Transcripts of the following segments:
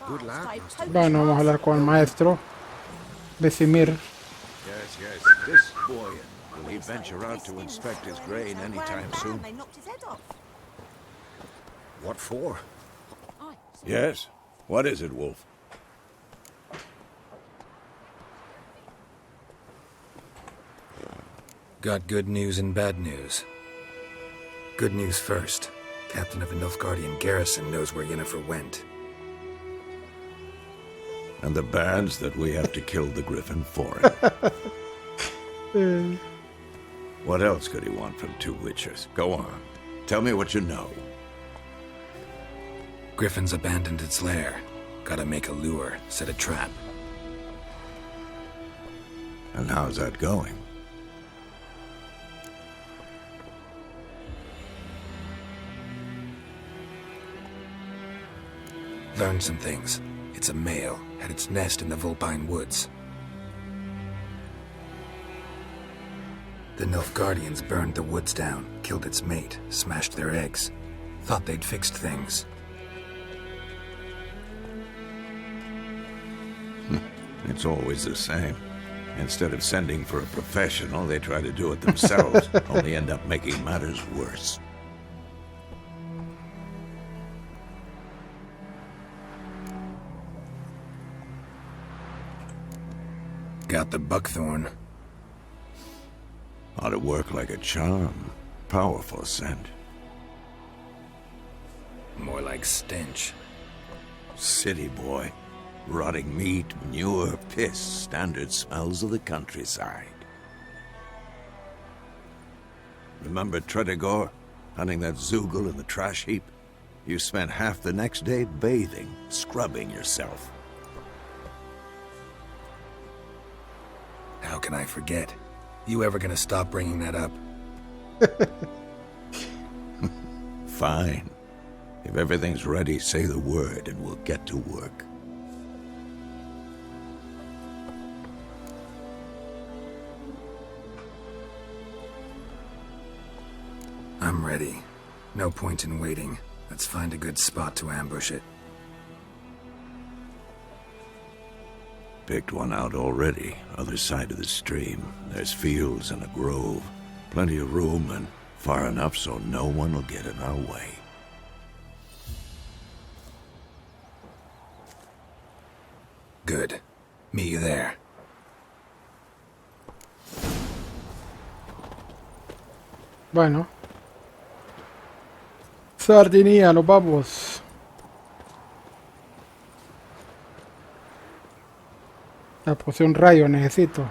Good lad. Bueno, vamos a hablar con el maestro Vesemir. Yes, yes. This boy, will he venture out to inspect his grain anytime soon? What for? Yes. What is it, Wolf? Got good news and bad news. Good news first. Captain of the Nilfgaardian garrison knows where Yennefer went. And the bad's that we have to kill the griffin for it. What else could he want from two witchers? Go on. Tell me what you know. Griffin's abandoned its lair. Gotta make a lure, set a trap. And how's that going? Learned some things. It's a male, had its nest in the Vulpine Woods. The Nilfgaardians burned the woods down, killed its mate, smashed their eggs. Thought they'd fixed things. It's always the same. Instead of sending for a professional, they try to do it themselves, only end up making matters worse. Got the buckthorn. Ought to work like a charm. Powerful scent. More like stench. City boy. Rotting meat, manure, piss, standard smells of the countryside. Remember Tredigor? Hunting that Zoogle in the trash heap? You spent half the next day bathing, scrubbing yourself. How can I forget? You ever gonna stop bringing that up? Fine. If everything's ready, say the word and we'll get to work. I'm ready. No point in waiting. Let's find a good spot to ambush it. Picked one out already, other side of the stream. There's fields and a grove. Plenty of room and far enough so no one will get in our way. Good. Meet you there. Bueno. Sardinía, nos vamos. La poción rayo necesito.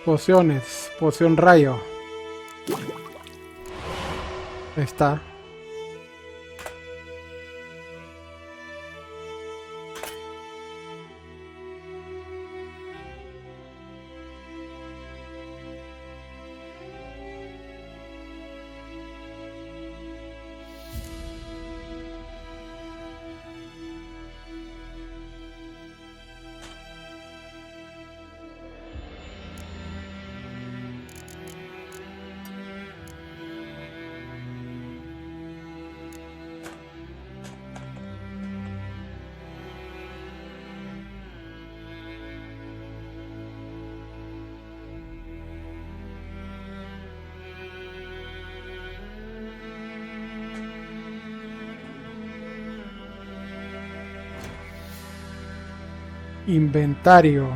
Pociones, poción rayo. Ahí está. Inventario.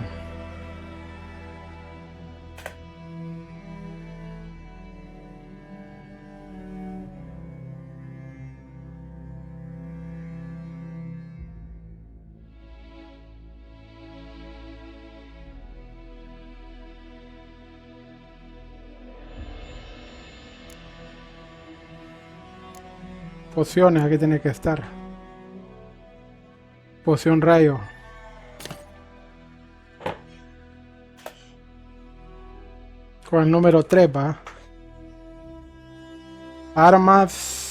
Pociones, aquí tiene que estar. Poción rayo. Con el número 3 va. Armas.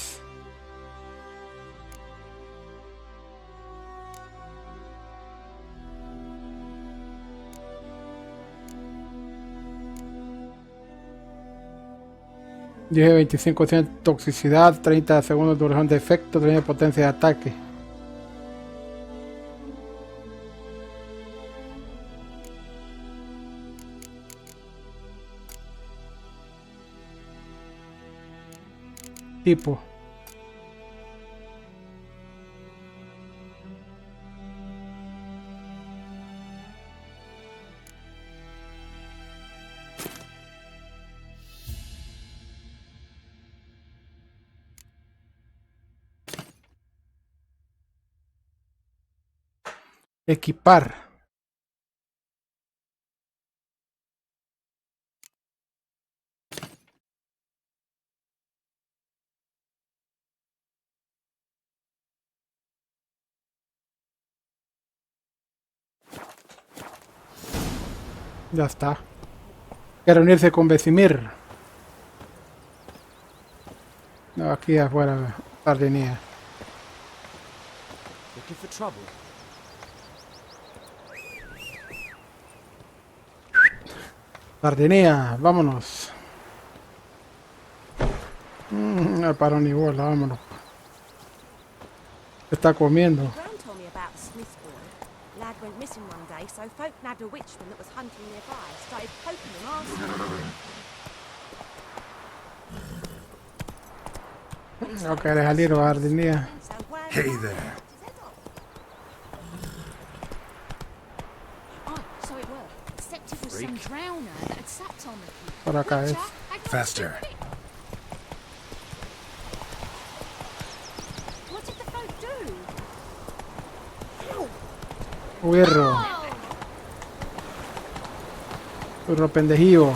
Dije 25% de toxicidad, 30 segundos de duración de efecto, 30 de potencia de ataque. Tipo. Equipar. Ya está. Quiere unirse con Vesimir. No, aquí afuera, Sardinía. Looking for trouble? Sardinía, vámonos. No paró ni bola, vámonos. Está comiendo. Gran told me about the Smith boy. Lad went missing one day, so folk nabbed a witchman that was hunting nearby. Started poking him asking. No querés salir, Sardinía. So word Hey got there. his head off. Oh, so it worked. Except it was some drowner that had sapped on the key. Por acá es. Faster. What did the folk do? Huirro. Huirro pendejillo.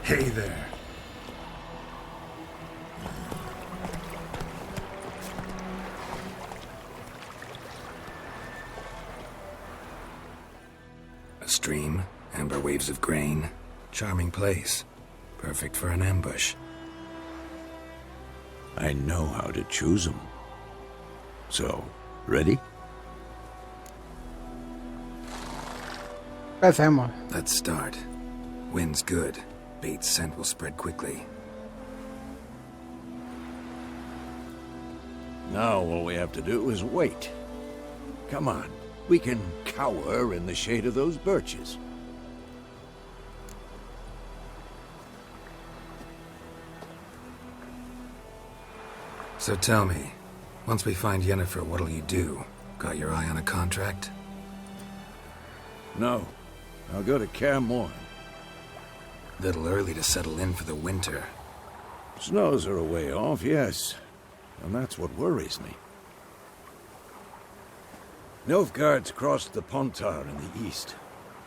Hey there. A stream, amber waves of grain. Charming place. Perfect for an ambush. I know how to choose them. So, ready? ¿Qué hacemos? Let's start. Wind's good. Bait's scent will spread quickly. Now all we have to do is wait. Come on. We can cower in the shade of those birches. So tell me, once we find Yennefer, what'll you do? Got your eye on a contract? No. I'll go to Kaer Morhen. Little early to settle in for the winter. Snows are a way off, yes. And that's what worries me. Nilfgaard's crossed the Pontar in the east.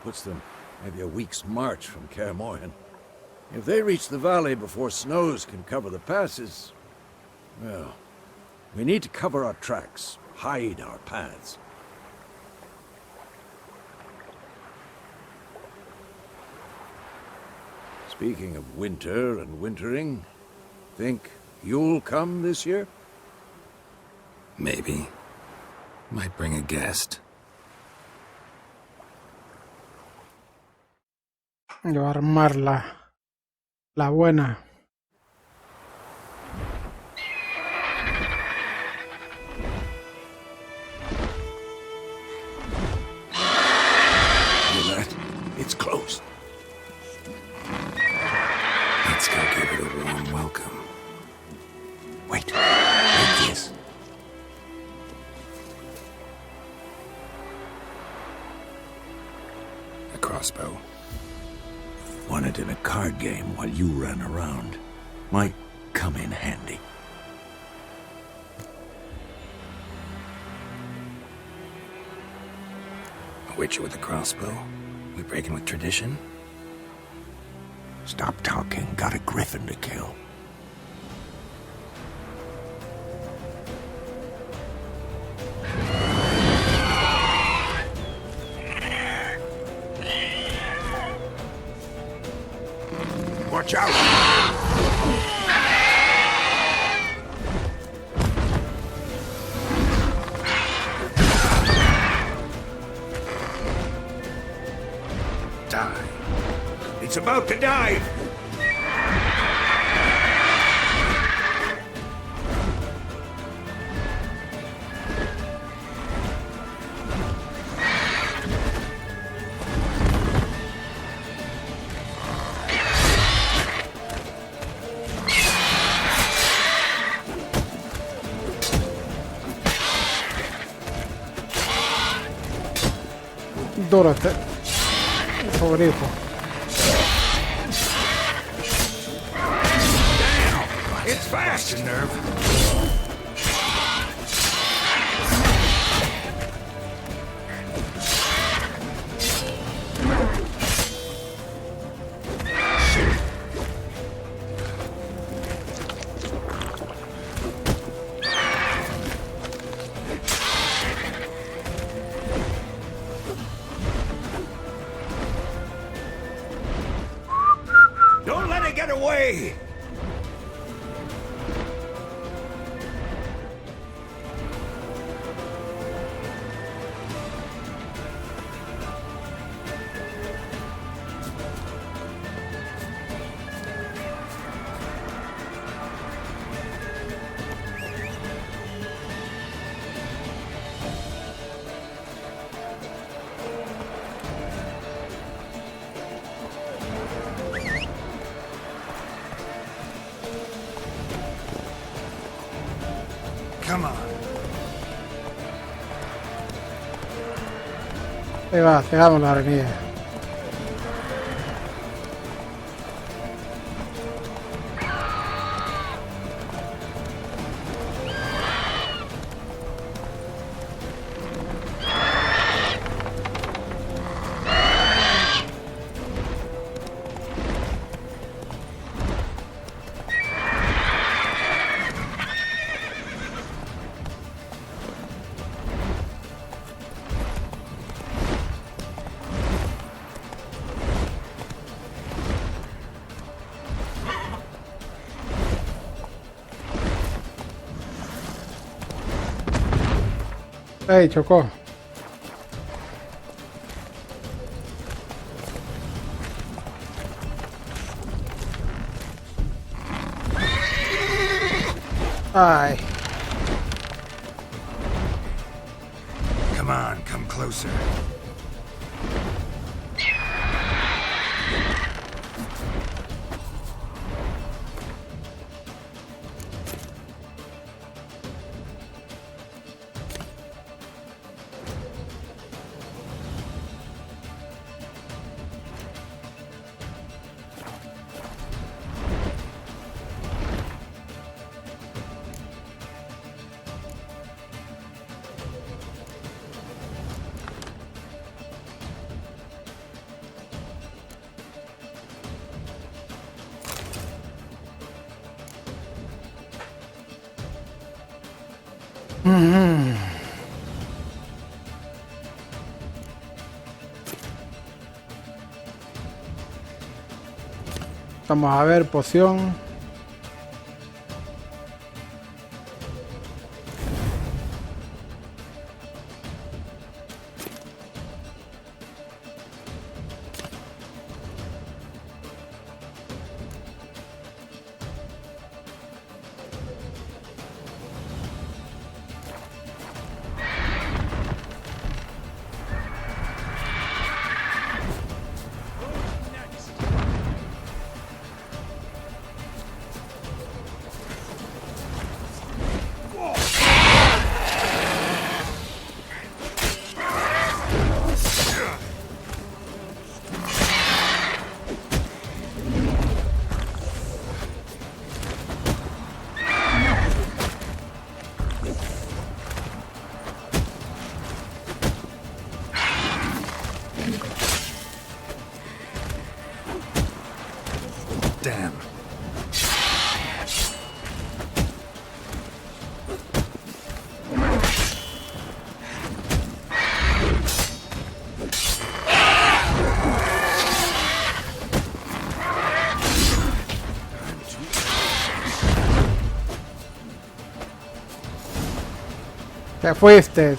Puts them maybe a week's march from Kaer Morhen. If they reach the valley before snows can cover the passes, well, we need to cover our tracks, hide our paths. Speaking of winter and wintering, think you'll come this year? Maybe. Might bring a guest. Yo a armar la buena. Hear that? It's close. Let's go give it a warm welcome. Wait, take this. A crossbow. Won it in a card game while you ran around. Might come in handy. A witcher with a crossbow? We breaking with tradition? Stop talking. Got a griffin to kill. Watch out! Die. It's about to dive! Duro este sobrehijo. It's fast! Nerve. Don't let it get away! Come on. Ahí va, llegamos a la avenida. Ey, chocó. Ay, Come on, come closer. Vamos a ver, poción. Damn. Te fuiste.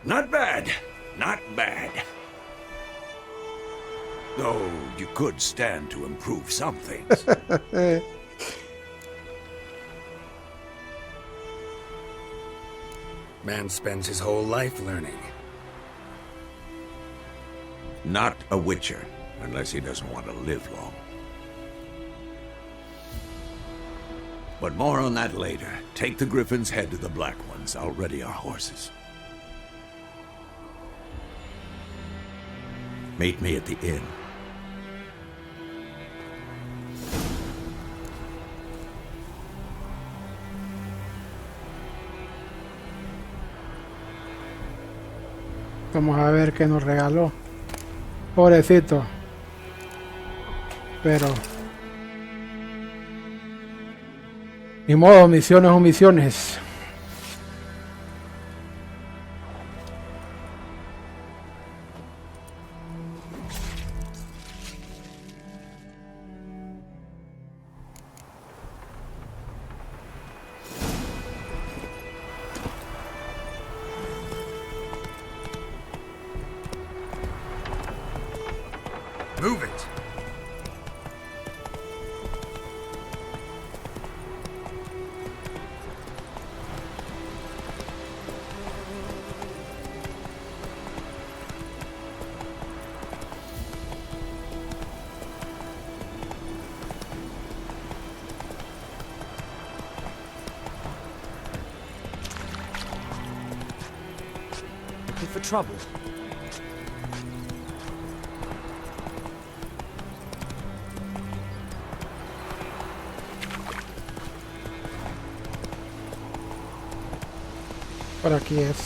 Not bad. Not bad. Though you could stand to improve some things. Man spends his whole life learning. Not a witcher, unless he doesn't want to live long. But more on that later. Take the Griffin's head to the Black Ones. I'll ready our horses. Meet me at the inn. Vamos a ver qué nos regaló. Pobrecito. Pero... ni modo, misiones o misiones. Move it! Looking for trouble? Por aquí es.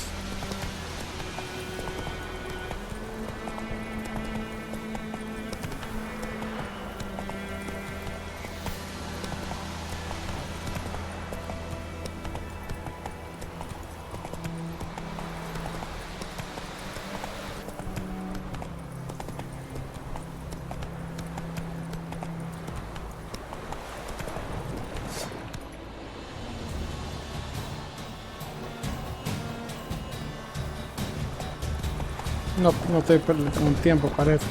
No estoy con tiempo, parece.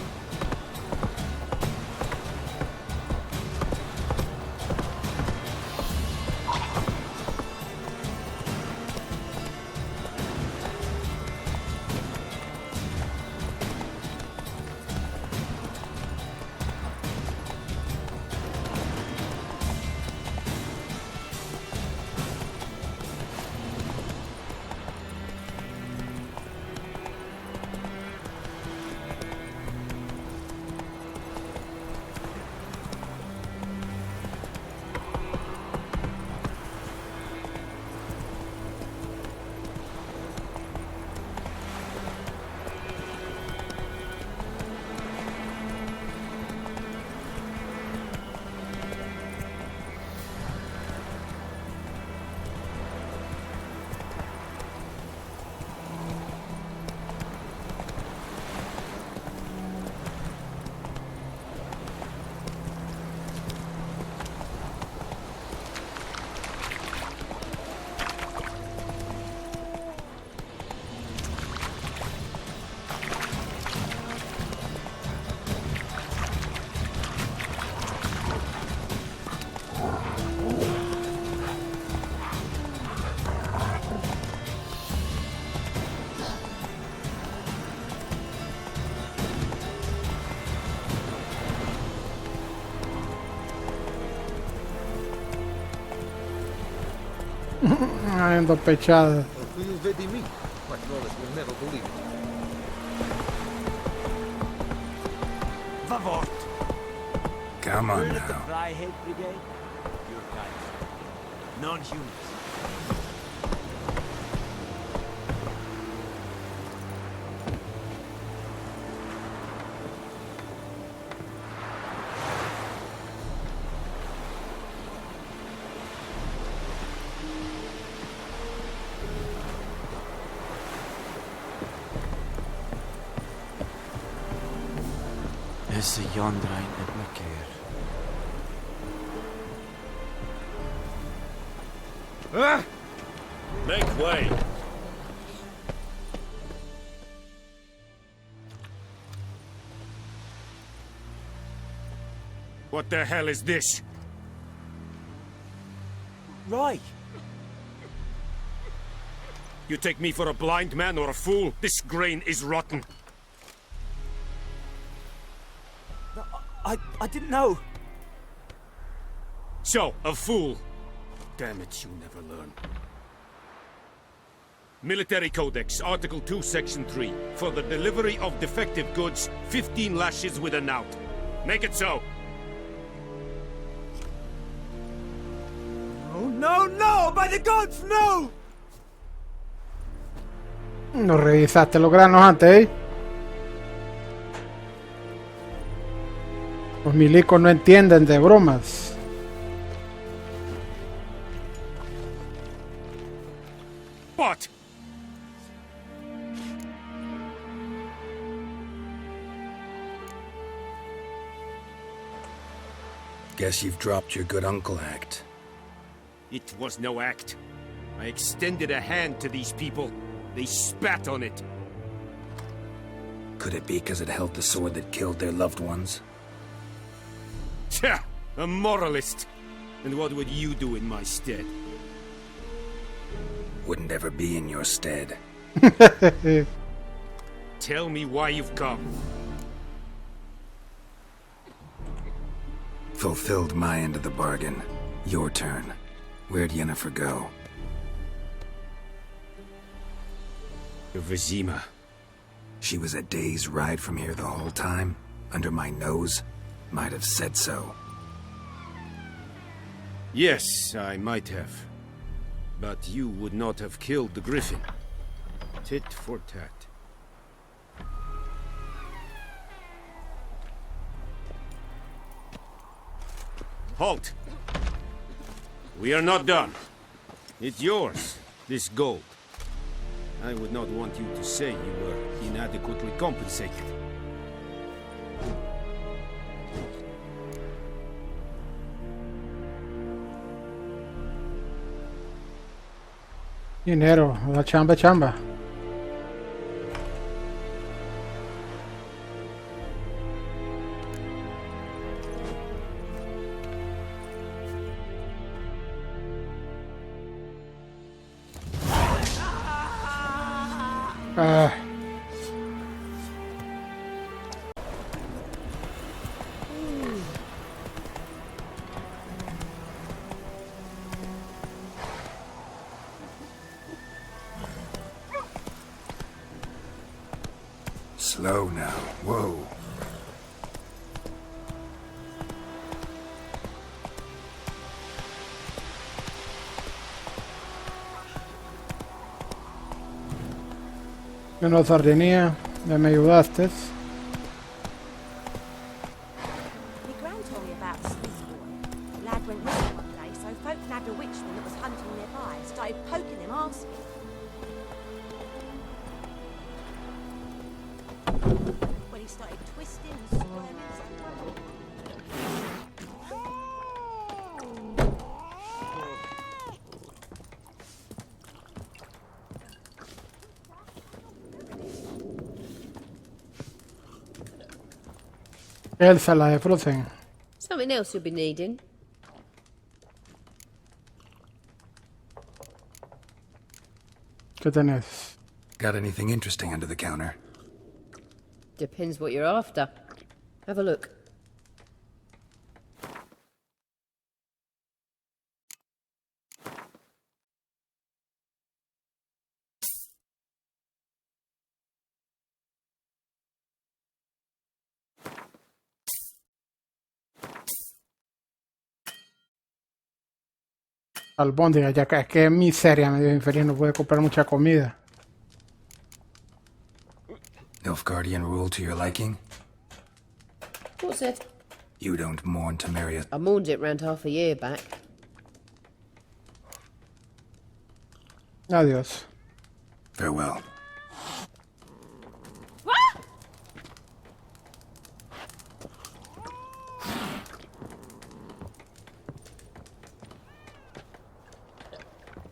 Ando pechada. Will you vedi me? My knowledge will never believe it. Vavort! Come on Heard of the now. Fryhead Brigade? Your guys. Non-humans. Esse Jondrain et Maker. Ah! Make way! What the hell is this? Right. You take me for a blind man or a fool? This grain is rotten. No, I didn't know. So, a fool. Damn it, you never learn. Military Codex, Article 2, Section 3. For the delivery of defective goods, 15 lashes with a knout. Make it so. Oh, no, no! By the gods, no! No revisaste los granos antes, ¿eh? Los milicos no entienden de bromas. What? Guess you've dropped your good uncle act. It was no act. I extended a hand to these people. They spat on it. Could it be because it held the sword that killed their loved ones? Tja, a moralist. And what would you do in my stead? Wouldn't ever be in your stead. Tell me why you've come. Fulfilled my end of the bargain. Your turn. Where'd Yennefer go? Vizima. She was a day's ride from here the whole time? Under my nose? Might have said so. Yes, I might have. But you would not have killed the griffin. Tit for tat. Halt! We are not done. It's yours, this gold. I would not want you to say you were inadequately compensated. Dinero, la chamba chamba. Ah. Slow now. Whoa. Yo no sardinía, ya me ayudaste. My gran told me about a Swiss boy. Lad went missing one day, so folk nabbed a witchman that was hunting nearby and started poking him, asking. When he started twisting and squirming. Elsa, la de Frozen. Something else you'll be needing. ¿Qué tenés? Got anything interesting under the counter? Depends what you're after. Have a look. Albóndiga, ya que es que miseria, medio infeliz, no puede comprar mucha comida. Nilfgaardian rule to your liking? What's it? You don't mourn to marry a... I mourned it round half a year back. Adiós. Farewell.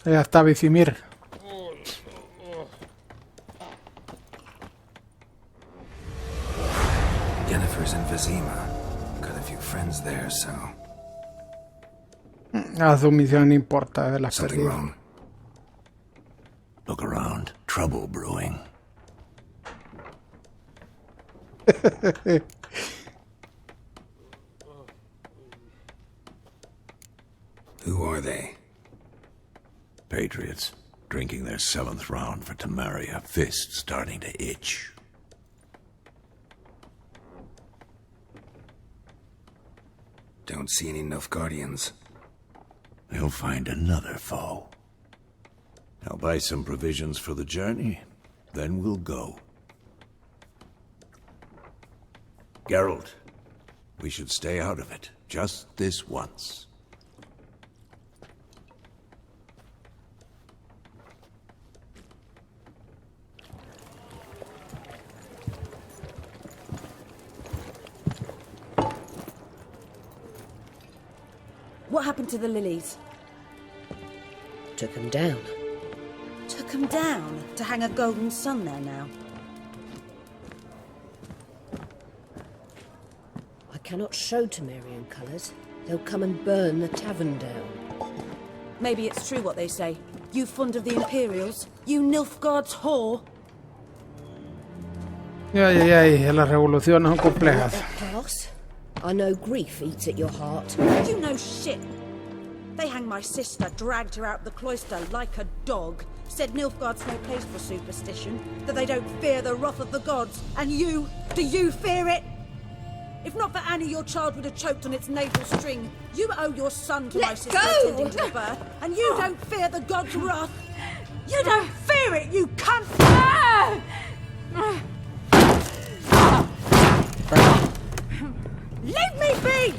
Ya está Vicimir. Yennefer's in Vizima. Got a few friends there, so... A su misión no importa de las Something perdidas. wrong? Look around. Trouble brewing. Who are they? Patriots. Drinking their 7th round for Tamaria. Fist starting to itch. Don't see any Nilfgaardians. They'll find another foe. I'll buy some provisions for the journey, then we'll go. Geralt, we should stay out of it, just this once. What happened to the lilies? Took 'em down. Took 'em down to hang a golden sun there now. I cannot show Temerian colours. They'll come and burn the tavern down. Maybe it's true what they say. You fond of the Imperials? You Nilfgaard's whore? Ay, las revoluciones son complejas. Pass. I know grief eats at your heart. You know shit. They hanged my sister, dragged her out the cloister like a dog. Said Nilfgaard's no place for superstition, that they don't fear the wrath of the gods. And you, do you fear it? If not for Annie, your child would have choked on its navel string. You owe your son to my sister attending to the birth, and you don't fear the gods' wrath. You don't fear it, you cunt! Leave me be!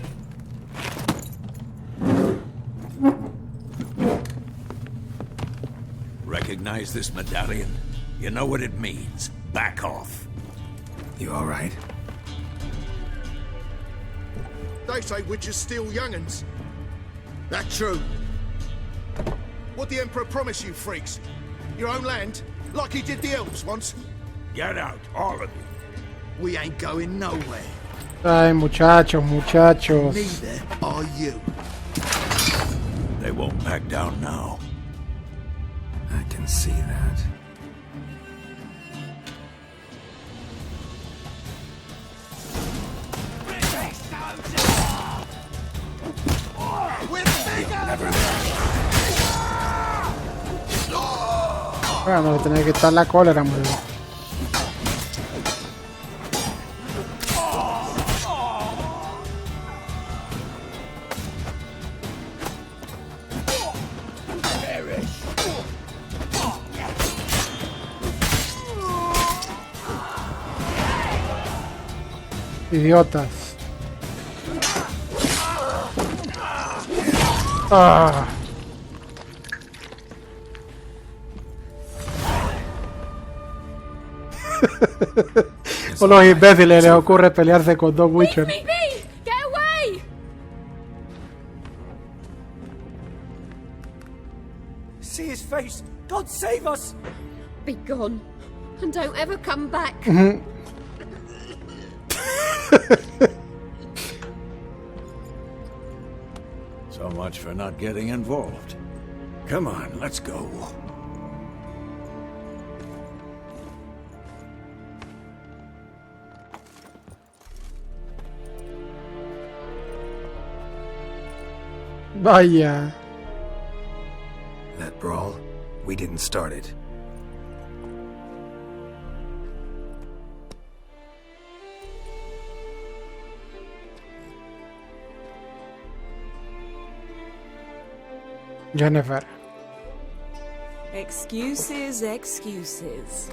Recognize this medallion? You know what it means. Back off. You all right? They say witches steal young'uns. That true? What the Emperor promise you, freaks? Your own land? Like he did the elves once? Get out, all of you. We ain't going nowhere. Ay, muchachos. Neither are you. They won't back down now. I can see that. Bueno, le tenía que quitar la cólera, muy bien. Idiotas. Ah. A los imbéciles les ocurre pelearse con dos Witcher. Leave me be! Get away! See his face! God save us! Be gone. And don't ever come back. So much for not getting involved. Come on, let's go. Vaya. That brawl, we didn't start it. Jennifer. Excuses, excuses.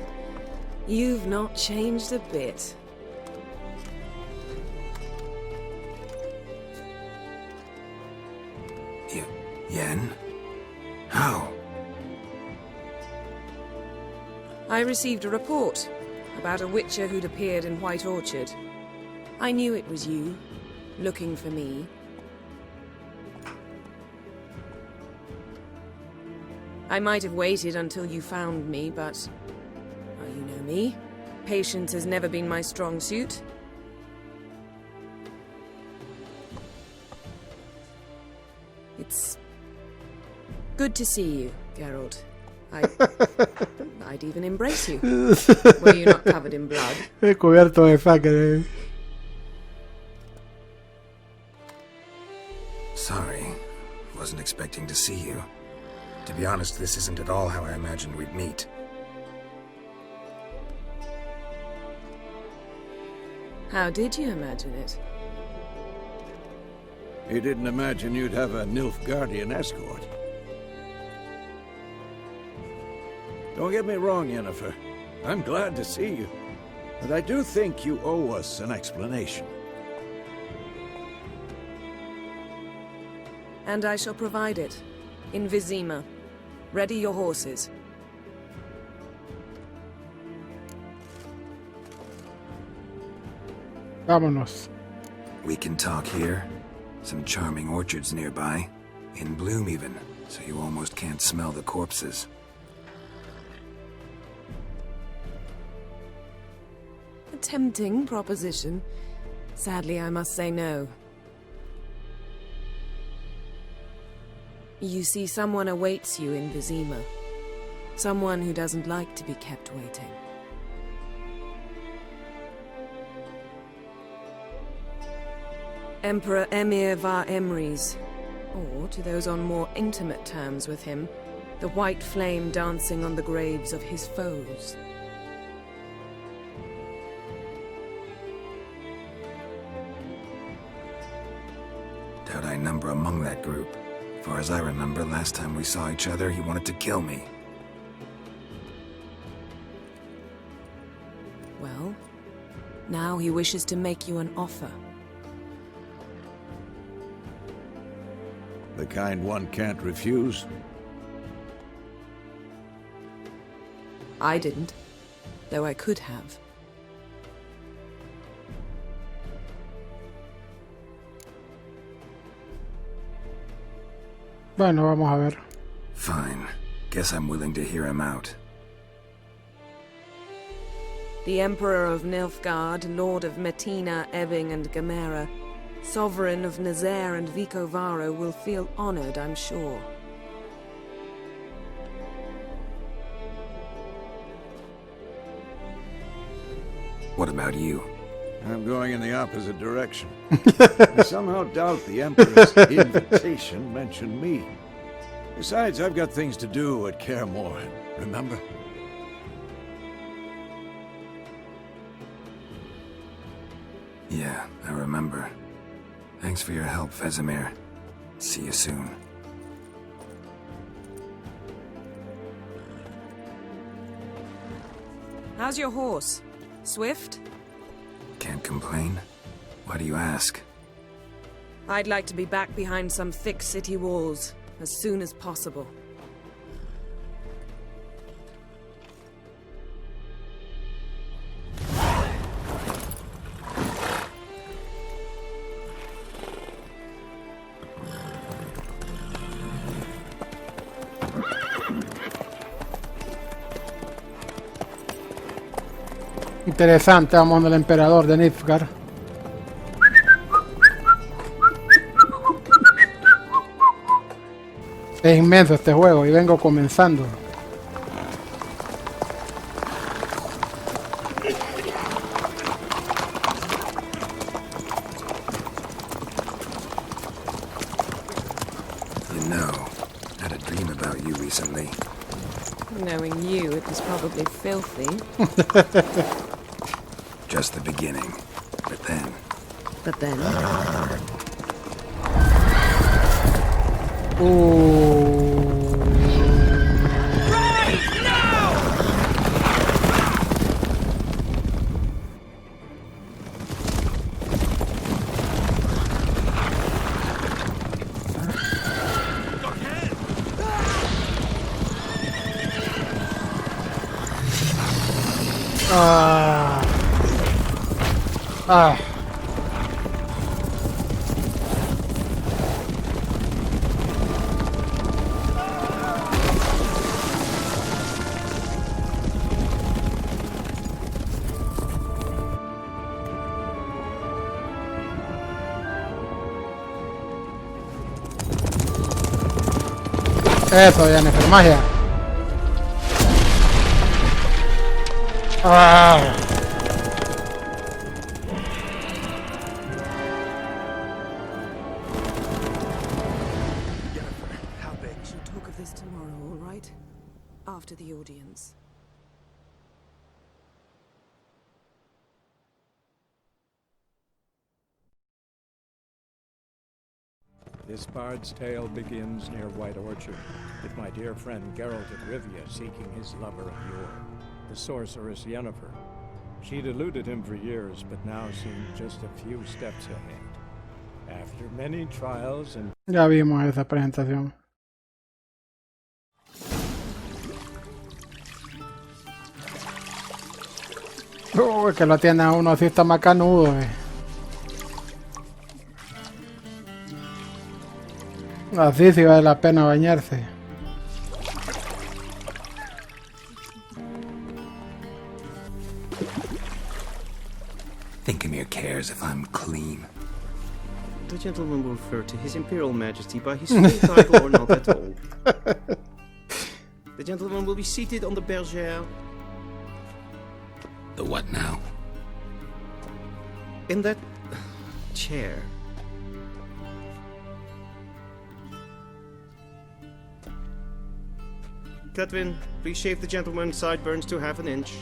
You've not changed a bit. Yen? How? I received a report about a witcher who'd appeared in White Orchard. I knew it was you, looking for me. I might have waited until you found me, but... well, you know me. Patience has never been my strong suit. It's... good to see you, Geralt. I'd even embrace you. Were you not covered in blood? Cubierto de sangre. Sorry. Wasn't expecting to see you. To be honest, this isn't at all how I imagined we'd meet. How did you imagine it? You didn't imagine you'd have a Nilfgaardian escort. Don't get me wrong, Yennefer. I'm glad to see you. But I do think you owe us an explanation. And I shall provide it. In Vizima. Ready your horses. Vámonos. We can talk here. Some charming orchards nearby. In bloom even, so you almost can't smell the corpses. A tempting proposition. Sadly, I must say no. You see, someone awaits you in Vizima. Someone who doesn't like to be kept waiting. Emperor Emir var Emrys, or, to those on more intimate terms with him, the white flame dancing on the graves of his foes. Doubt I number among that group. Far as I remember, last time we saw each other, he wanted to kill me. Well, now he wishes to make you an offer. The kind one can't refuse. I didn't, though I could have. Bueno, vamos a ver. Fine. Guess I'm willing to hear him out. The Emperor of Nilfgaard, Lord of Metina, Ebbing and Gamera, Sovereign of Nazaire and Vicovaro will feel honored, I'm sure. What about you? I'm going in the opposite direction. I somehow doubt the Emperor's invitation mentioned me. Besides, I've got things to do at Kaer Morhen, remember? Yeah, I remember. Thanks for your help, Vesemir. See you soon. How's your horse? Swift? Can't complain. Why do you ask? I'd like to be back behind some thick city walls as soon as possible. Interesante, vamos al emperador de Nilfgaard. Es inmenso este juego y vengo comenzando. You know, I had a dream about you recently. Knowing you, it was probably filthy. Just the beginning. But then... But then... Ooh. Ah. Ah. Eso, Jennifer, magia. Ah. She'll talk of this tomorrow, all right? After the audience. This bard's tale begins near White Orchard, with my dear friend Geralt of Rivia seeking his lover of yore, the sorceress Yennefer. She'd eluded him for years, but now seemed just a few steps ahead. After many trials and... Ya vimos esa presentación. Que lo tiene a uno así está macanudo, Así sí vale la pena bañarse. Thinkemere cares if I'm clean. The gentleman will refer to His Imperial Majesty by his full title or not at all. The gentleman will be seated on the bergère. The what now? In that chair. Catwin, please shave the gentleman's sideburns to half an inch.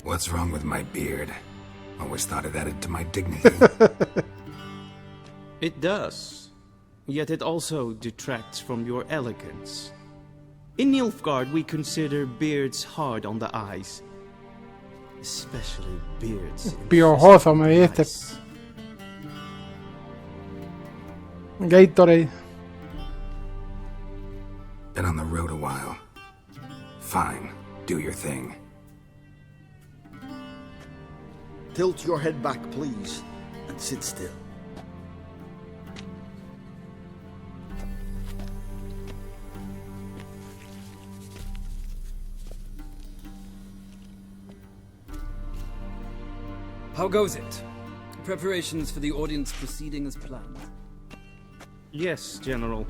What's wrong with my beard? Always thought it added to my dignity. It does. Yet it also detracts from your elegance. In Nilfgaard, we consider beards hard on the eyes. Especially beards. Piojoso me diste. Gatorade. Been on the road a while. Fine, do your thing. Tilt your head back, please, and sit still. How goes it? Preparations for the audience proceeding as planned? Yes, General.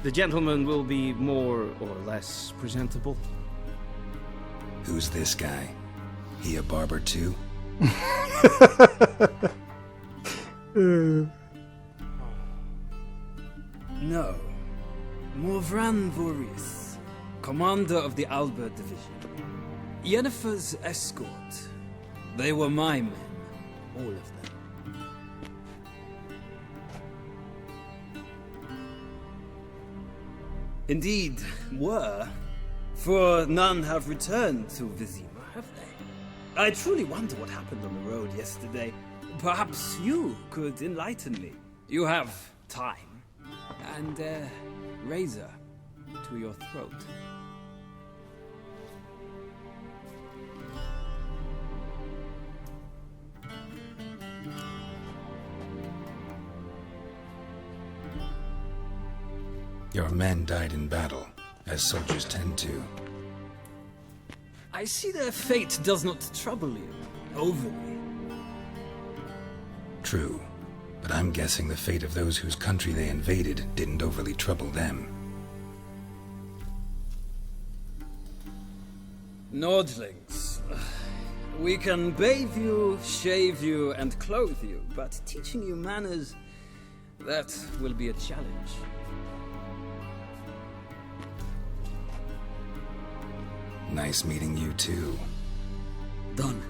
The gentleman will be more or less presentable. Who's this guy? He a barber too? No. Morvran Voorhis, commander of the Alba Division. Yennefer's escort. They were my men. All of them. Indeed, were. For none have returned to Vizima, have they? I truly wonder what happened on the road yesterday. Perhaps you could enlighten me. You have time. And a razor to your throat. Your men died in battle, as soldiers tend to. I see their fate does not trouble you overly. True, but I'm guessing the fate of those whose country they invaded didn't overly trouble them. Nordlings. We can bathe you, shave you, and clothe you, but teaching you manners, that will be a challenge. Nice meeting you too. Done.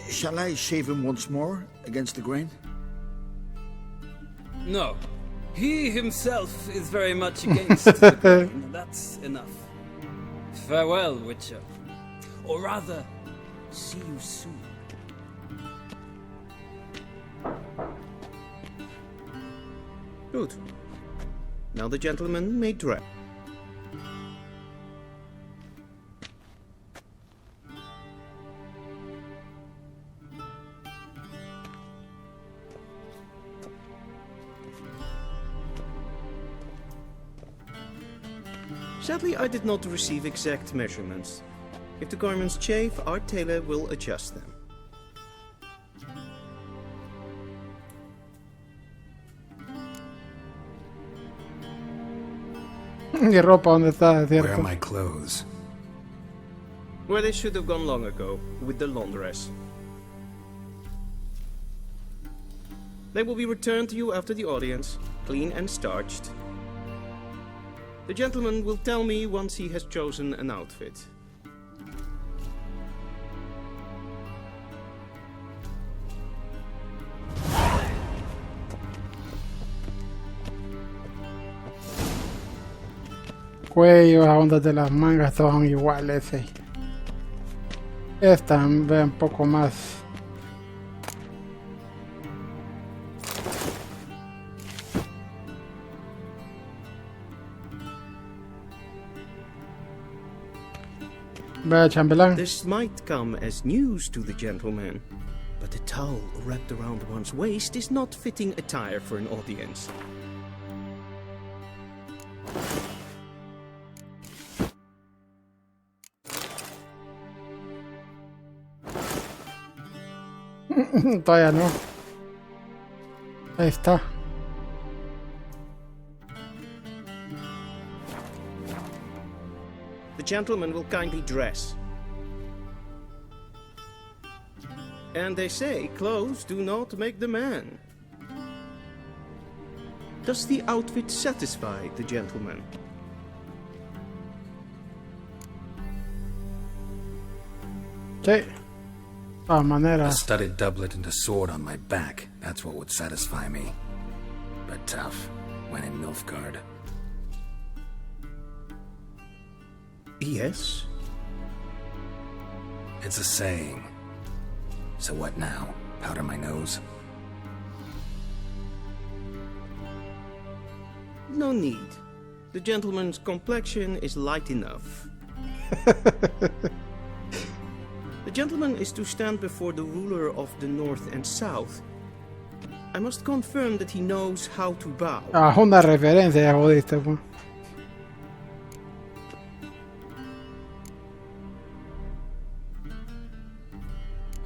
Shall I shave him once more, against the grain? No. He himself is very much against the grain. That's enough. Farewell, Witcher. Or rather, see you soon. Good. Now the gentleman may dress. Sadly, I did not receive exact measurements. If the garments chafe, our tailor will adjust them. ¿Y ropa dónde está, Where are cierto? my clothes? Where they should have gone long ago, with the laundress. They will be returned to you after the audience, clean and starched. The gentleman will tell me once he has chosen an outfit. Cuello, las ondas de las mangas, todos son iguales. Esta ve un poco más. Ve, chambelán. This might come as news to the gentleman, but the towel wrapped around one's waist is not fitting attire for an audience. Todavía no. Ahí está. The gentleman will kindly dress. And they say clothes do not make the man. Does the outfit satisfy the gentleman? Sí. De manera. A studded doublet and a sword on my back. That's what would satisfy me. But tough, when in Nilfgaard. Yes? It's a saying. So what now? Powder my nose? No need. The gentleman's complexion is light enough. The gentleman is to stand before the ruler of the North and South. I must confirm that he knows how to bow. Ah, una referencia, ya jodiste, pues.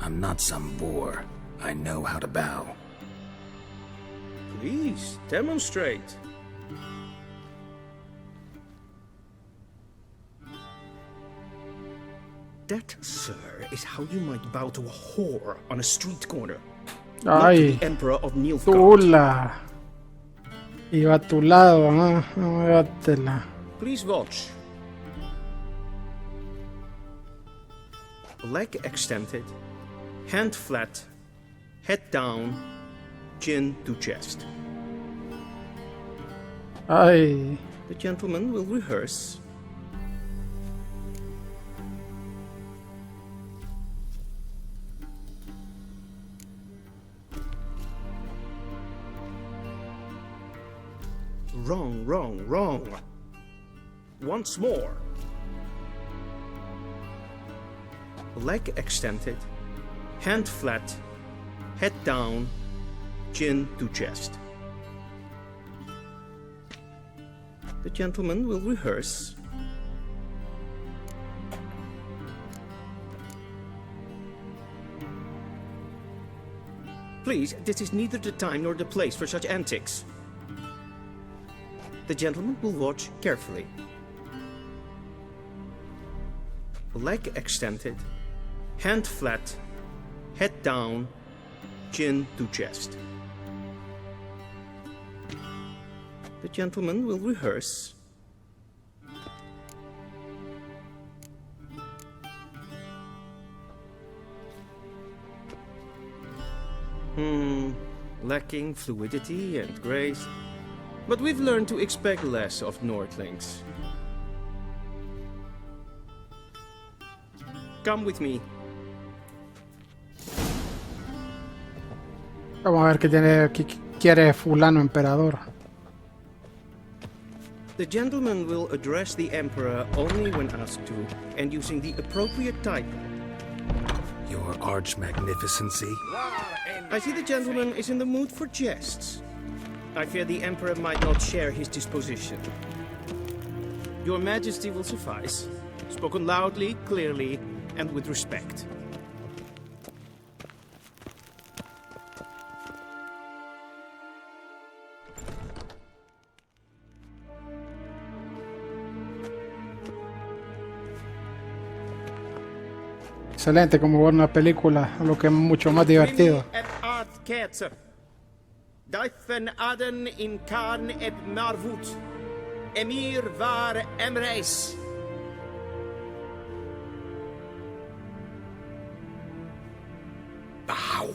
I'm not some boor. I know how to bow. Please, demonstrate. That, sir, is how you might bow to a whore on a street corner. Not to Ay, the Emperor of Nilfgaard. tula. Iba a tu lado, ¿no? No me batela. Please watch. Leg extended, hand flat, head down, chin to chest. Ay. The gentleman will rehearse. Wrong, wrong, wrong. Once more. Leg extended, hand flat, head down, chin to chest. The gentleman will rehearse. Please, this is neither the time nor the place for such antics. The gentleman will watch carefully. Leg extended, hand flat, head down, chin to chest. The gentleman will rehearse. Lacking fluidity and grace. But we've learned to expect less of Nordlings. come with me. Vamos a ver qué quiere fulano emperador. The gentleman will address the Emperor only when asked to, and using the appropriate title. Your Arch-Magnificency? I see the gentleman is in the mood for jests. I fear the Emperor might not share his disposition. Your Majesty will suffice. Spoken loudly, clearly, and with respect. Excelente, como ver una película, lo que es mucho más divertido. Daifen Aden in Khan eb Marvut. Emir var Emreis. Bow.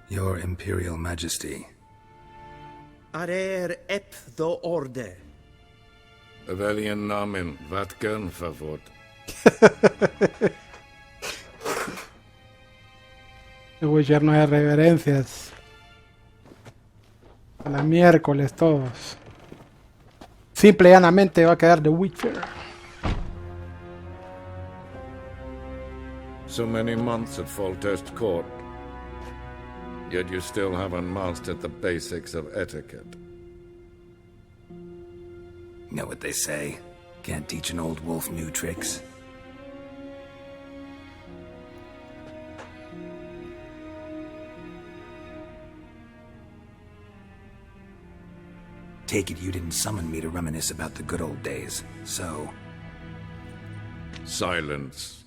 Your Imperial Majesty. Arer ep the orde. Evelien namen, vatgen favor. Debo llenos de reverencias. A la miércoles todos. Simple y llanamente va a quedar The Witcher. So many months at Foltest Court. Yet you still haven't mastered the basics of etiquette. Know what they say? Can't teach an old wolf new tricks. Take it you didn't summon me to reminisce about the good old days, so... Silence.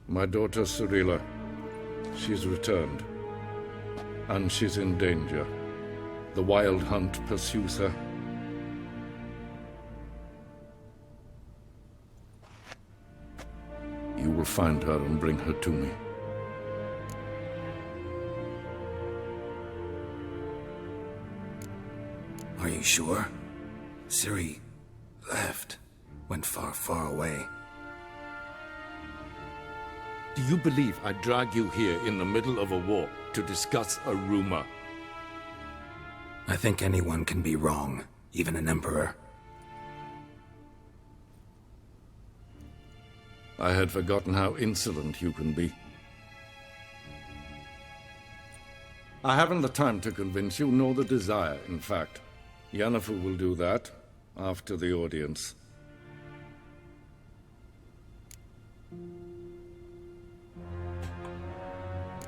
My daughter Cyrilla, she's returned. And she's in danger. The Wild Hunt pursues her. You will find her and bring her to me. Are you sure? Ciri left. Went far, far away. Do you believe I drag you here in the middle of a war to discuss a rumor? I think anyone can be wrong, even an emperor. I had forgotten how insolent you can be. I haven't the time to convince you, nor the desire, in fact. Yennefer will do that after the audience.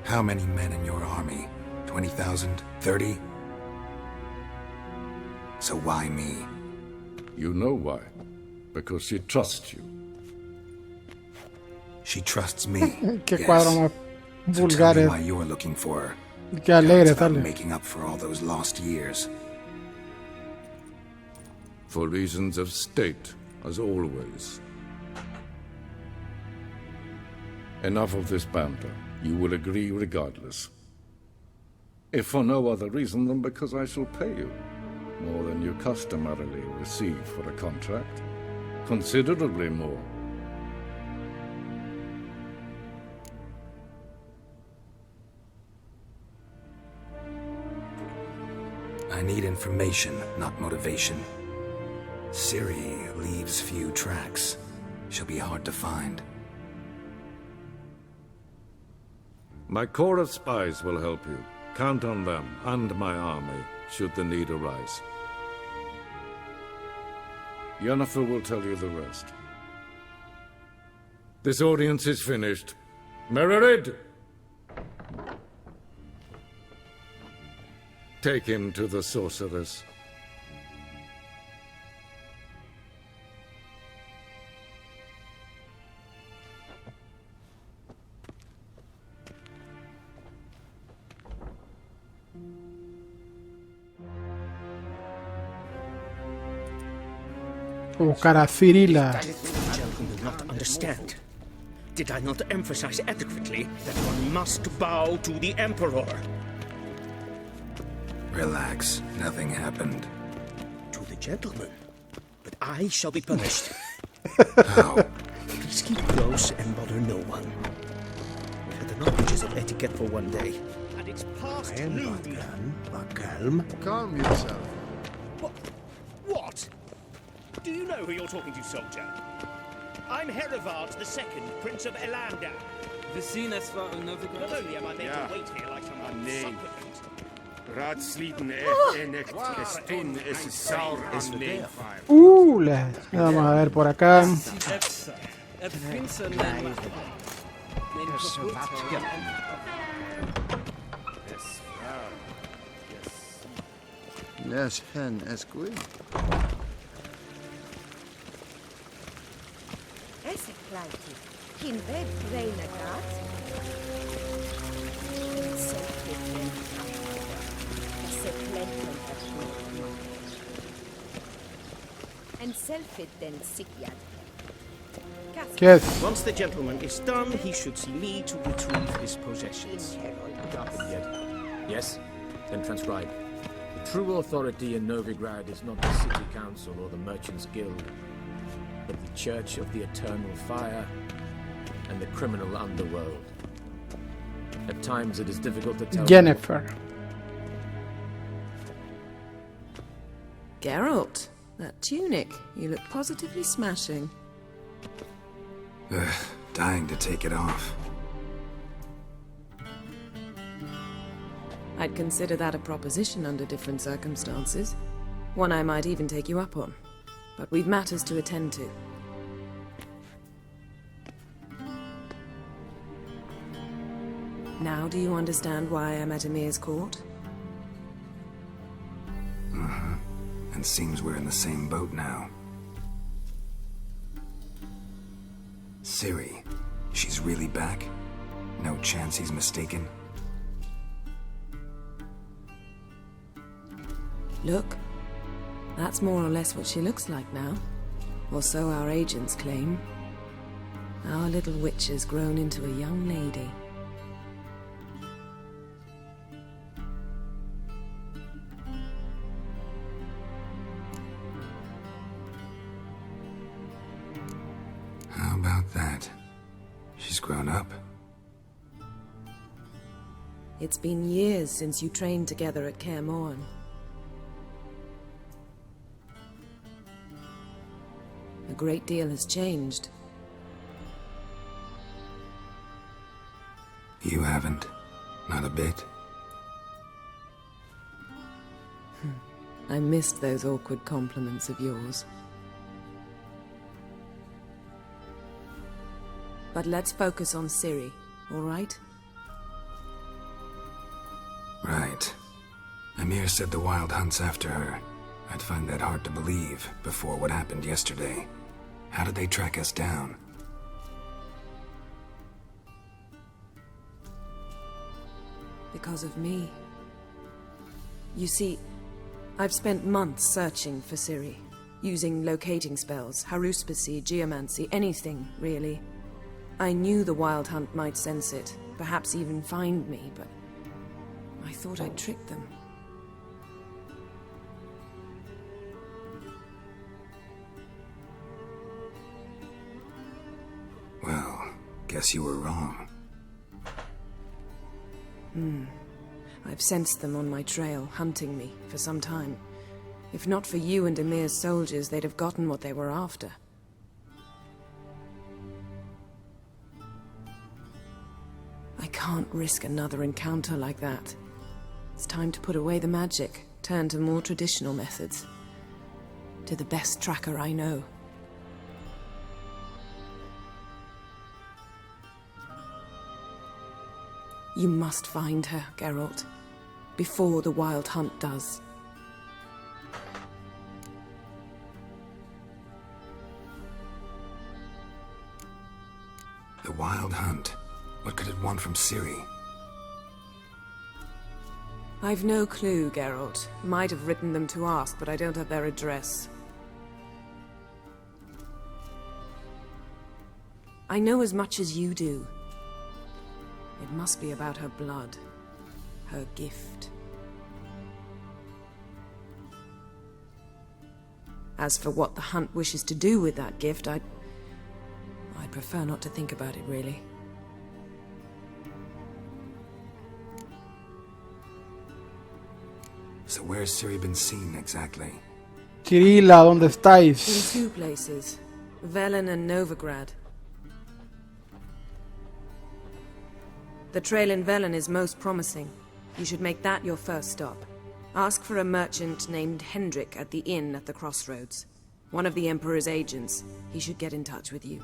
How many men in your army? 20,000? 30? So why me? You know why. Because she trusts you. She trusts me. Qué cuadro más So tell me vulgar why you're looking for her. Qué alegre It's about sale. making up for all those lost years. For reasons of state, as always. Enough of this banter. You will agree regardless. If for no other reason than because I shall pay you more than you customarily receive for a contract. Considerably more. I need information, not motivation. Ciri leaves few tracks. She'll be hard to find. My corps of spies will help you. Count on them and my army, should the need arise. Yennefer will tell you the rest. This audience is finished. Mererid! Take him to the sorceress. Buscar a Cyrilla. Gentlemen will not understand. Did I not emphasize adequately that one must bow to the Emperor? Relax. Nothing happened. To the gentleman. But I shall be punished. How? Please keep close and bother no one. We've had enough breaches of etiquette for one day. And it's past noon. Calm yourself. What? Do you know who you're talking to, soldier? I'm Herivard II, Prince of Elander. We zien es war Novigrad. Not only am I made to wait here like some nee. supplicant. Raadsliden echt es tun es saur es leefvaar. Vamos a ver por acá. Yes, hen es goed. Esse kleintje. Geen weg reine gaat. And self-it then Sikyad. Yes. Once the gentleman is done, he should see me to retrieve his possessions. Yes? Then transcribe. The true authority in Novigrad is not the city council or the merchants' guild, but the Church of the Eternal Fire and the criminal underworld. At times it is difficult to tell. Jennifer. Geralt, that tunic. You look positively smashing. Ugh, dying to take it off. I'd consider that a proposition under different circumstances. One I might even take you up on. But we've matters to attend to. Now do you understand why I'm at Emir's court? Uh-huh. And seems we're in the same boat now. Ciri, she's really back? No chance he's mistaken? Look, that's more or less what she looks like now. Or so our agents claim. Our little witch has grown into a young lady. How about that? She's grown up. It's been years since you trained together at Kaer Morhen. A great deal has changed. You haven't. Not a bit. I missed those awkward compliments of yours. But let's focus on Ciri, all right? Right. Emir said the Wild Hunt's after her. I'd find that hard to believe before what happened yesterday. How did they track us down? Because of me. You see, I've spent months searching for Ciri, using locating spells, haruspicy, geomancy, anything, really. I knew the Wild Hunt might sense it, perhaps even find me, but I thought I'd trick them. Well, guess you were wrong. I've sensed them on my trail, hunting me, for some time. If not for you and Emir's soldiers, they'd have gotten what they were after. I can't risk another encounter like that. It's time to put away the magic, turn to more traditional methods. To the best tracker I know. You must find her, Geralt, before the Wild Hunt does. The Wild Hunt? What could it want from Ciri? I've no clue, Geralt. Might have written them to ask, but I don't have their address. I know as much as you do. It must be about her blood. Her gift. As for what the Hunt wishes to do with that gift, I'd prefer not to think about it, really. So where's Ciri been seen exactly? Cirila, ¿dónde estáis? In two places. Velen and Novigrad. The trail in Velen is most promising. You should make that your first stop. Ask for a merchant named Hendrik at the inn at the crossroads. One of the Emperor's agents. He should get in touch with you.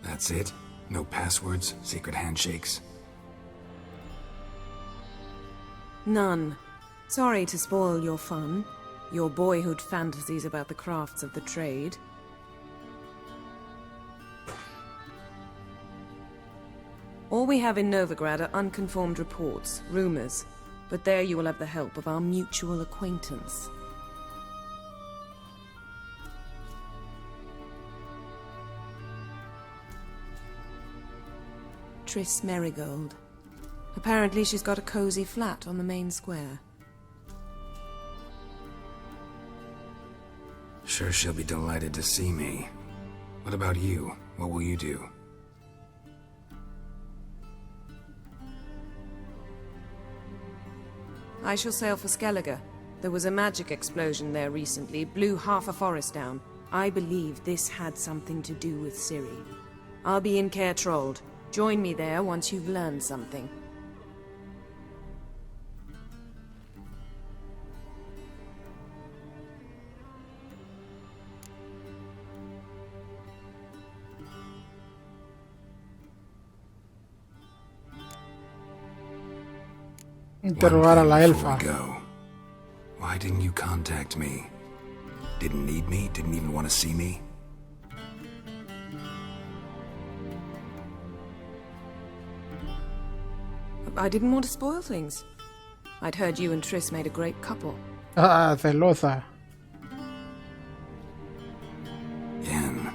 That's it? No passwords, secret handshakes? None. Sorry to spoil your fun. Your boyhood fantasies about the crafts of the trade. All we have in Novigrad are unconfirmed reports, rumors. But there you will have the help of our mutual acquaintance. Triss Merigold. Apparently she's got a cozy flat on the main square. Sure she'll be delighted to see me. What about you? What will you do? I shall sail for Skellige. There was a magic explosion there recently, blew half a forest down. I believe this had something to do with Ciri. I'll be in Caer Trold. Join me there once you've learned something. Interrogar a la elfa. Why didn't you contact me? Didn't need me? Didn't even want to see me? I didn't want to spoil things. I'd heard you and Triss made a great couple. Ah, celosa. Yen,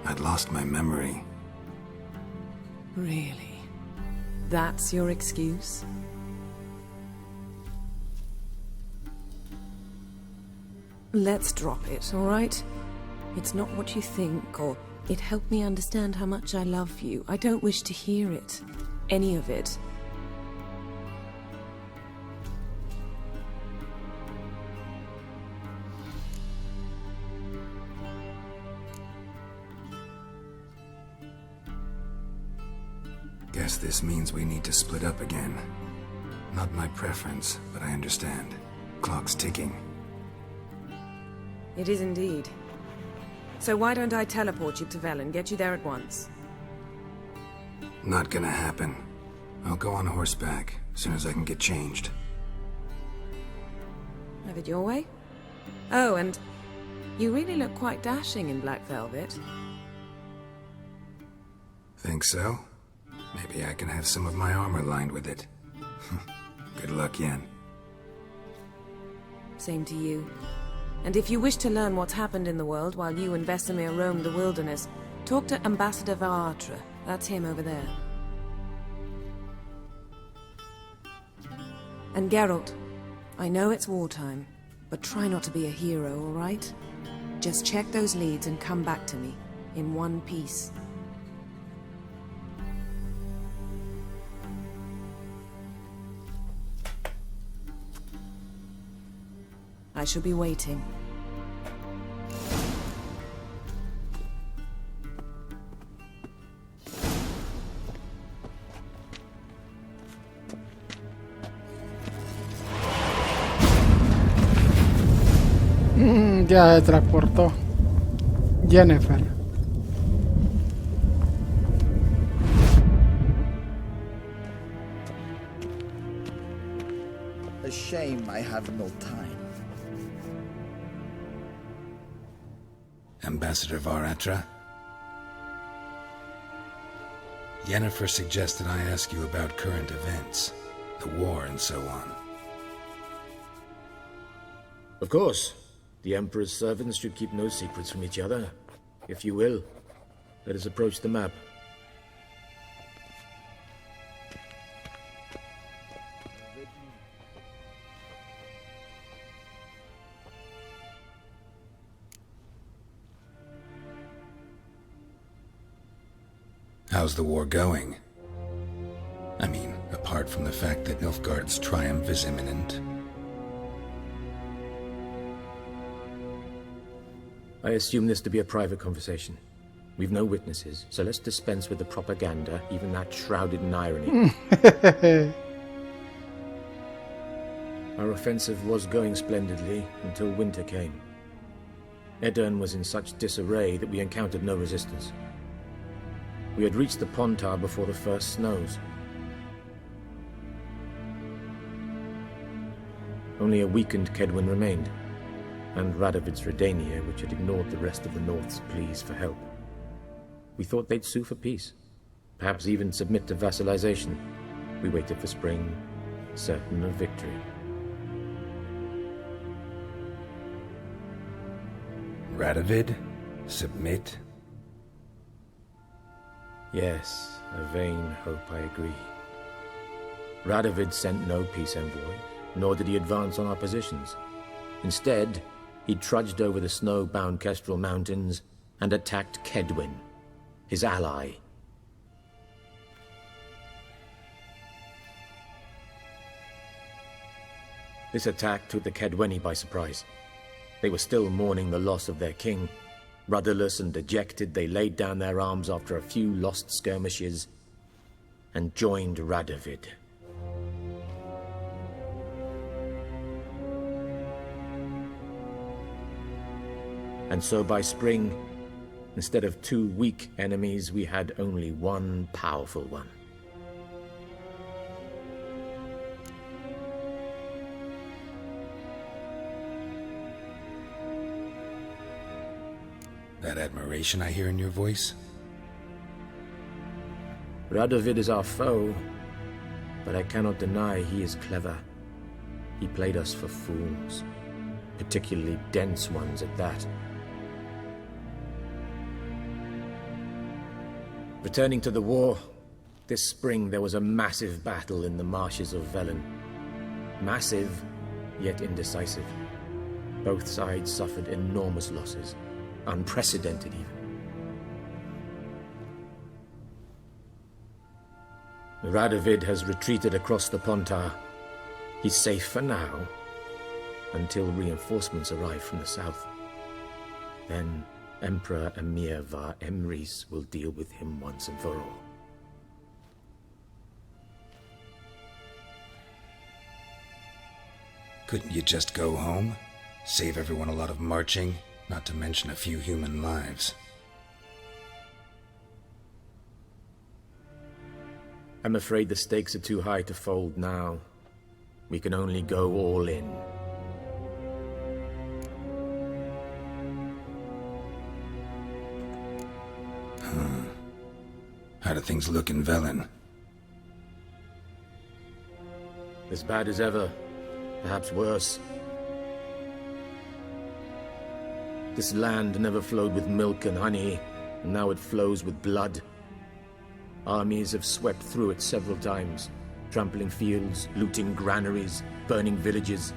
I'd lost my memory. Really? That's your excuse? Let's drop it, all right? It's not what you think, or it helped me understand how much I love you. I don't wish to hear it. Any of it. Guess this means we need to split up again. Not my preference, but I understand. Clock's ticking. It is indeed. So why don't I teleport you to Velen, get you there at once? Not gonna happen. I'll go on horseback, as soon as I can get changed. Have it your way? Oh, and you really look quite dashing in black velvet. Think so? Maybe I can have some of my armor lined with it. Good luck, Yen. Same to you. And if you wish to learn what's happened in the world while you and Vesemir roamed the wilderness, talk to Ambassador Varatra. That's him over there. And Geralt, I know it's wartime, but try not to be a hero, all right? Just check those leads and come back to me, in one piece. I shall be waiting. Ya se transportó. Jennifer. A shame I have no time. Ambassador Varatra? Yennefer suggested I ask you about current events, the war and so on. Of course. The Emperor's servants should keep no secrets from each other. If you will, let us approach the map. How's the war going? I mean, apart from the fact that Nilfgaard's triumph is imminent. I assume this to be a private conversation. We've no witnesses, so let's dispense with the propaganda, even that shrouded in irony. Our offensive was going splendidly until winter came. E10 was in such disarray that we encountered no resistance. We had reached the Pontar before the first snows. Only a weakened Kedwin remained, and Radovid's Redania, which had ignored the rest of the North's pleas for help. We thought they'd sue for peace, perhaps even submit to vassalization. We waited for spring, certain of victory. Radovid? Submit? Yes, a vain hope, I agree. Radovid sent no peace envoy, nor did he advance on our positions. Instead, he trudged over the snow-bound Kestrel Mountains and attacked Kedwin, his ally. This attack took the Kedweni by surprise. They were still mourning the loss of their king. Rudderless and dejected, they laid down their arms after a few lost skirmishes and joined Radovid. And so by spring, instead of 2 weak enemies, we had only one powerful one. That admiration I hear in your voice? Radovid is our foe, but I cannot deny he is clever. He played us for fools, particularly dense ones at that. Returning to the war, this spring there was a massive battle in the marshes of Velen. Massive, yet indecisive. Both sides suffered enormous losses, unprecedented even. Radovid has retreated across the Pontar. He's safe for now, until reinforcements arrive from the south. Then Emperor Emir var Emrys will deal with him once and for all. Couldn't you just go home? Save everyone a lot of marching, not to mention a few human lives. I'm afraid the stakes are too high to fold now. We can only go all in. How do things look in Velen? As bad as ever, perhaps worse. This land never flowed with milk and honey, and now it flows with blood. Armies have swept through it several times, trampling fields, looting granaries, burning villages.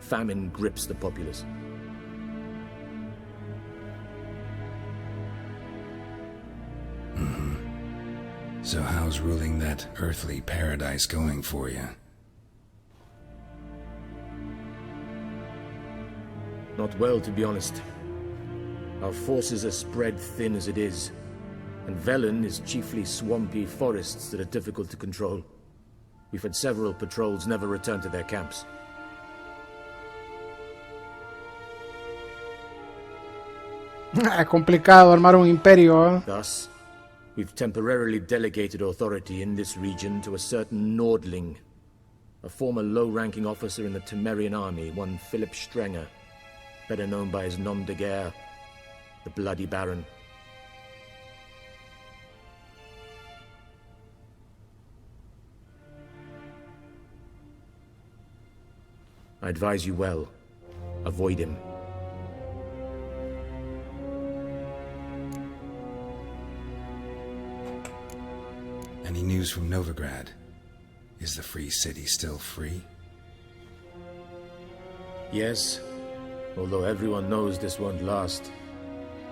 Famine grips the populace. So how's ruling that earthly paradise going for you? Not well, to be honest. Our forces are spread thin as it is, and Velen is chiefly swampy forests that are difficult to control. We've had several patrols never return to their camps. Es complicado armar un imperio, ¿eh? Thus, we've temporarily delegated authority in this region to a certain Nordling, a former low-ranking officer in the Temerian army, one Philip Strenger, better known by his nom de guerre, the Bloody Baron. I advise you well. Avoid him. Any news from Novigrad? Is the free city still free? Yes, although everyone knows this won't last.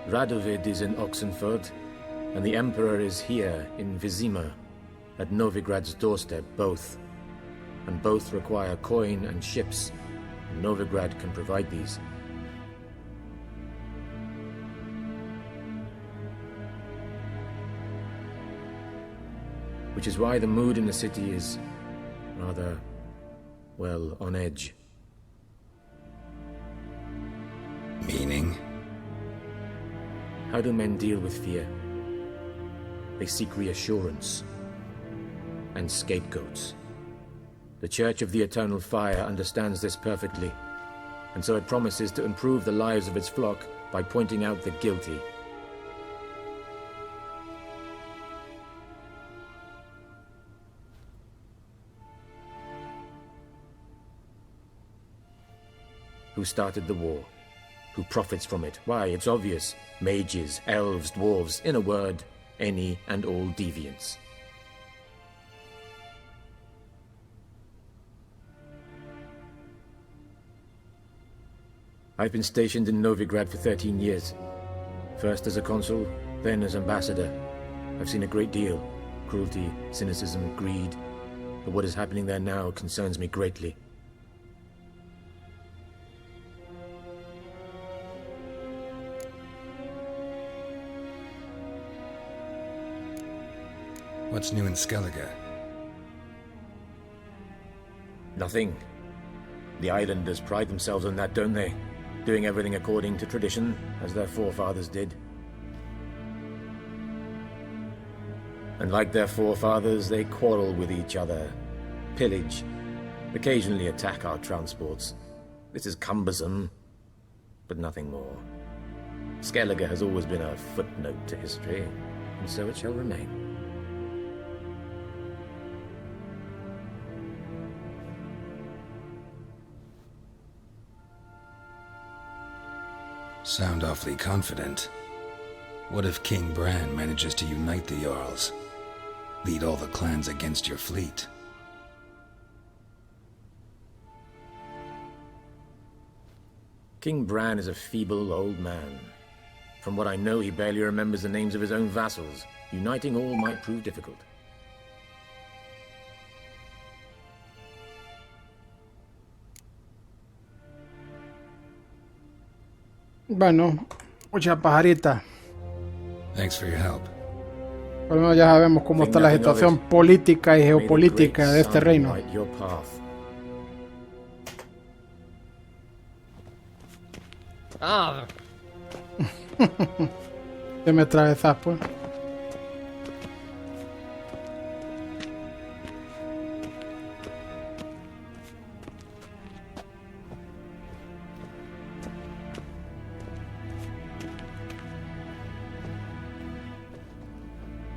Radovid is in Oxenford, and the Emperor is here in Vizima, at Novigrad's doorstep, both. And both require coin and ships. Novigrad can provide these. Which is why the mood in the city is rather, well, on edge. Meaning? How do men deal with fear? They seek reassurance and scapegoats. The Church of the Eternal Fire understands this perfectly, and so it promises to improve the lives of its flock by pointing out the guilty. Who started the war? Who profits from it? Why, it's obvious. Mages, elves, dwarves, in a word, any and all deviants. I've been stationed in Novigrad for 13 years. First as a consul, then as ambassador. I've seen a great deal. Cruelty, cynicism, greed. But what is happening there now concerns me greatly. What's new in Skellige? Nothing. The islanders pride themselves on that, don't they? Doing everything according to tradition, as their forefathers did. And like their forefathers, they quarrel with each other, pillage, occasionally attack our transports. This is cumbersome, but nothing more. Skellige has always been a footnote to history, and so it shall remain. Sound awfully confident. What if King Bran manages to unite the Jarls? Lead all the clans against your fleet? King Bran is a feeble old man. From what I know, he barely remembers the names of his own vassals. Uniting all might prove difficult. Bueno, mucha pajarita. Thanks for your help. Por lo menos ya sabemos cómo está la situación política y geopolítica de este reino. Ah. Te me atravesas, pues.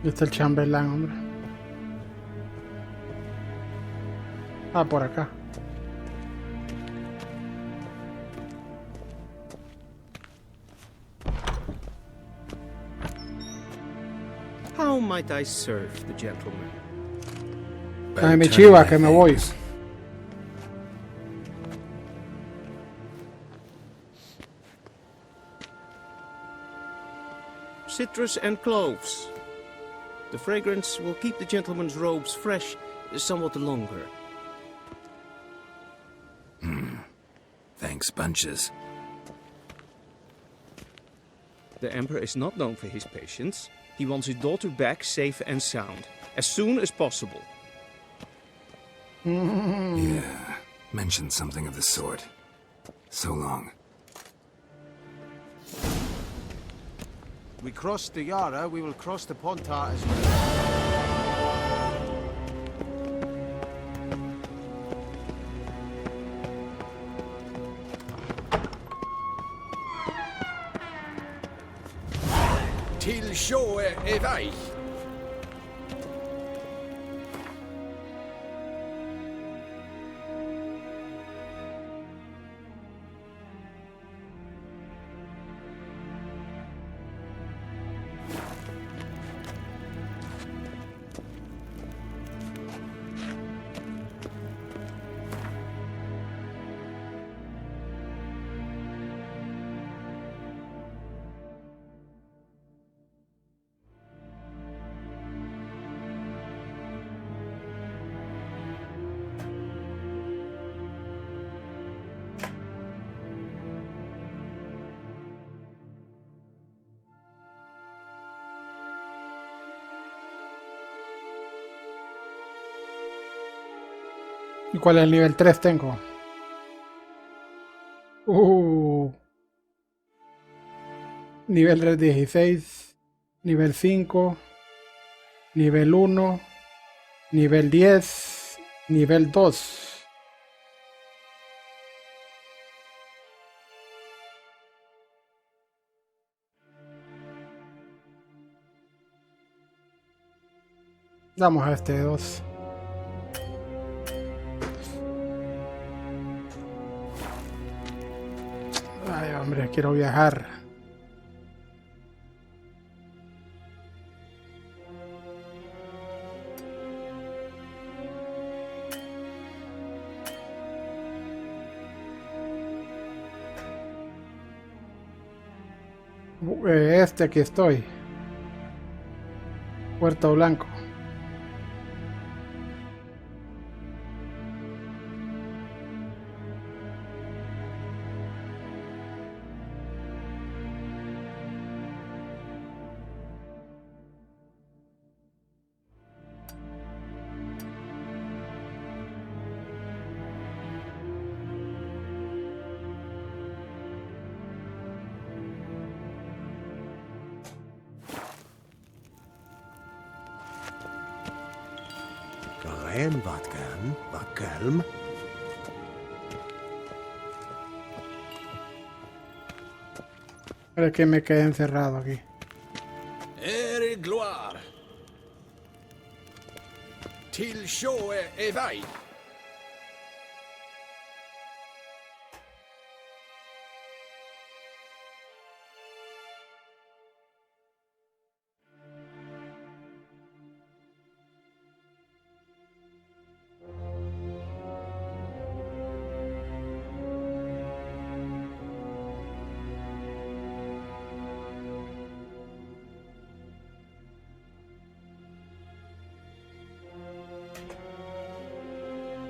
Y está el chambelán, hombre. Ah, por acá. How might I serve the gentleman? Ay, mi chiva, que me voy. Citrus and cloves. The fragrance will keep the gentleman's robes fresh somewhat longer. Thanks, bunches. The Emperor is not known for his patience. He wants his daughter back safe and sound, as soon as possible. Yeah, mentioned something of the sort. So long. We crossed the Yara, we will cross the Pontar as well. Till sjå är väg. ¿Y cuál es el nivel 3 tengo? Nivel 16, nivel 5, nivel 1, nivel 10, nivel 2. Damos a este 2. Ay, hombre, quiero viajar. Aquí estoy. Puerto Blanco. En wat kalm. Pero que me quedé encerrado aquí. Ere gloire. Till show evai.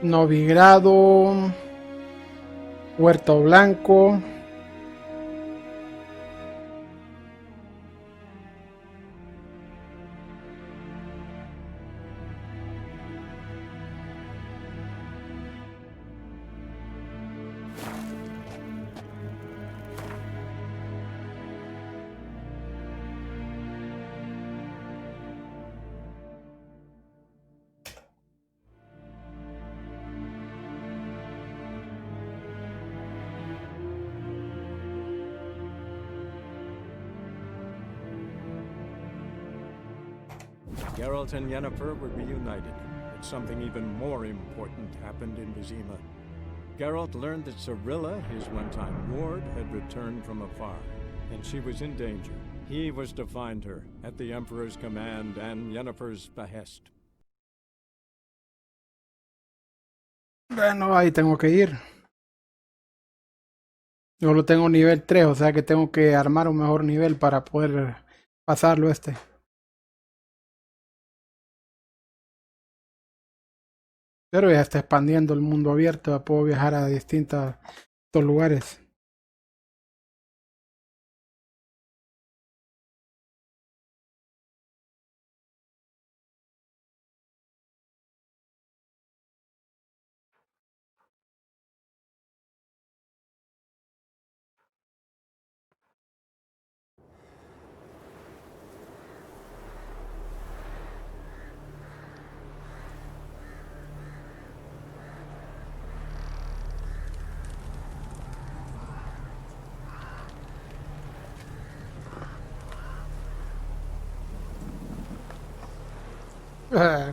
Novigrado, Puerto Blanco, Geralt and Yennefer were reunited, but something even more important happened in Vizima. Geralt learned that Cirilla, his one-time ward, had returned from afar, and she was in danger. He was to find her, at the Emperor's command and Yennefer's behest. Bueno, ahí tengo que ir. Yo lo tengo nivel 3, o sea que tengo que armar un mejor nivel para poder pasarlo este. Pero ya está expandiendo el mundo abierto, ya puedo viajar a distintos lugares.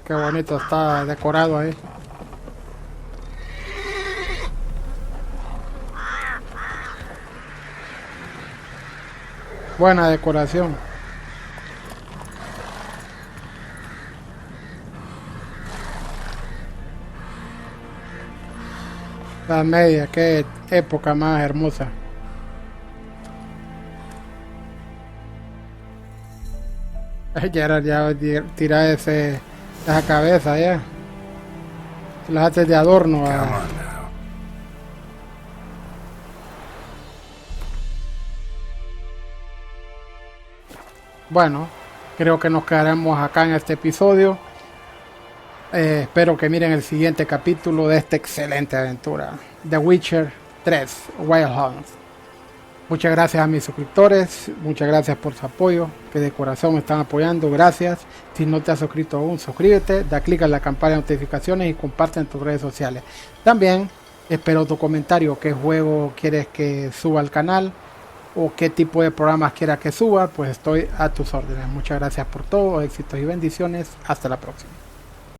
Qué bonito está decorado ahí. Buena decoración. La media, qué época más hermosa. Ya era ya tirar esa cabeza ya. Las haces de adorno. Bueno, creo que nos quedaremos acá en este episodio. Espero que miren el siguiente capítulo de esta excelente aventura, The Witcher 3 Wild Hunt. Muchas gracias a mis suscriptores, muchas gracias por su apoyo, que de corazón me están apoyando, gracias. Si no te has suscrito aún, suscríbete, da clic en la campana de notificaciones y comparte en tus redes sociales. También espero tu comentario, qué juego quieres que suba al canal o qué tipo de programas quieras que suba, pues estoy a tus órdenes. Muchas gracias por todo, éxitos y bendiciones, hasta la próxima.